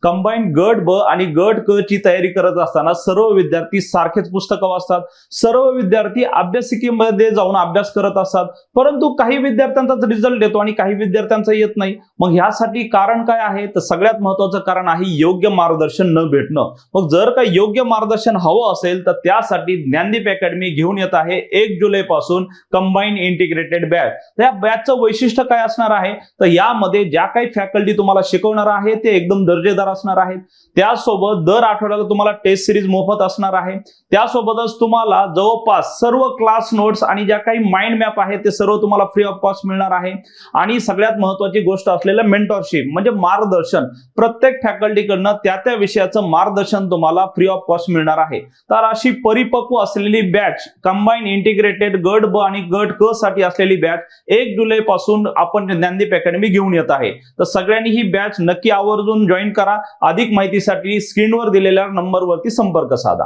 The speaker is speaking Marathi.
कंबाईन गट ब आणि गट क ची तयारी करत असताना सर्व विद्यार्थी सारखेच पुस्तकं वाचतात, सर्व विद्यार्थी अभ्यासिकेमध्ये जाऊन अभ्यास करत असतात, परंतु काही विद्यार्थ्यांचाच रिझल्ट येतो आणि काही विद्यार्थ्यांचा येत नाही. मग ह्यासाठी कारण काय आहे? तर सगळ्यात महत्त्वाचं कारण आहे योग्य मार्गदर्शन न भेटणं. मग जर का योग्य मार्गदर्शन हवं असेल तर त्यासाठी ज्ञानदीप अकॅडमी घेऊन येत आहे 1 जुलै पासून कंबाईन इंटिग्रेटेड बॅच. त्या बॅचचं वैशिष्ट्य काय असणार आहे? तर यामध्ये ज्या काही फॅकल्टी तुम्हाला शिकवणार आहे ते एकदम दर्जेदार असणार आहेत. त्यासोबत दर आठवड्याला तुम्हाला टेस्ट सिरीज मोफत असणार आहे. त्यासोबतच तुम्हाला जवळपास सर्व क्लास नोट्स आणि ज्या काही माइंड मॅप आहे ते सर्व तुम्हाला फ्री ऑफ कॉस्ट मिळणार आहे. आणि सगळ्यात महत्त्वाची गोष्ट असलेलं मेंटॉरशिप म्हणजे मार्गदर्शन, प्रत्येक फॅकल्टीकडनं त्या विषयाचं मार्गदर्शन तुम्हाला फ्री ऑफ कॉस्ट मिळणार आहे. तर अशी परिपक्व असलेली बॅच कंबाईन इंटिग्रेटेड गट ब आणि गट क साठी असलेली बॅच 1 जुलै पासून आपण ज्ञानदीप अकॅडमी घेऊन येत आहे. तर सगळ्यांनी ही बॅच नक्की आवर्जून जॉईन करा. अधिक माहितीसाठी स्क्रीनवर दिलेल्या नंबरवरती संपर्क साधा.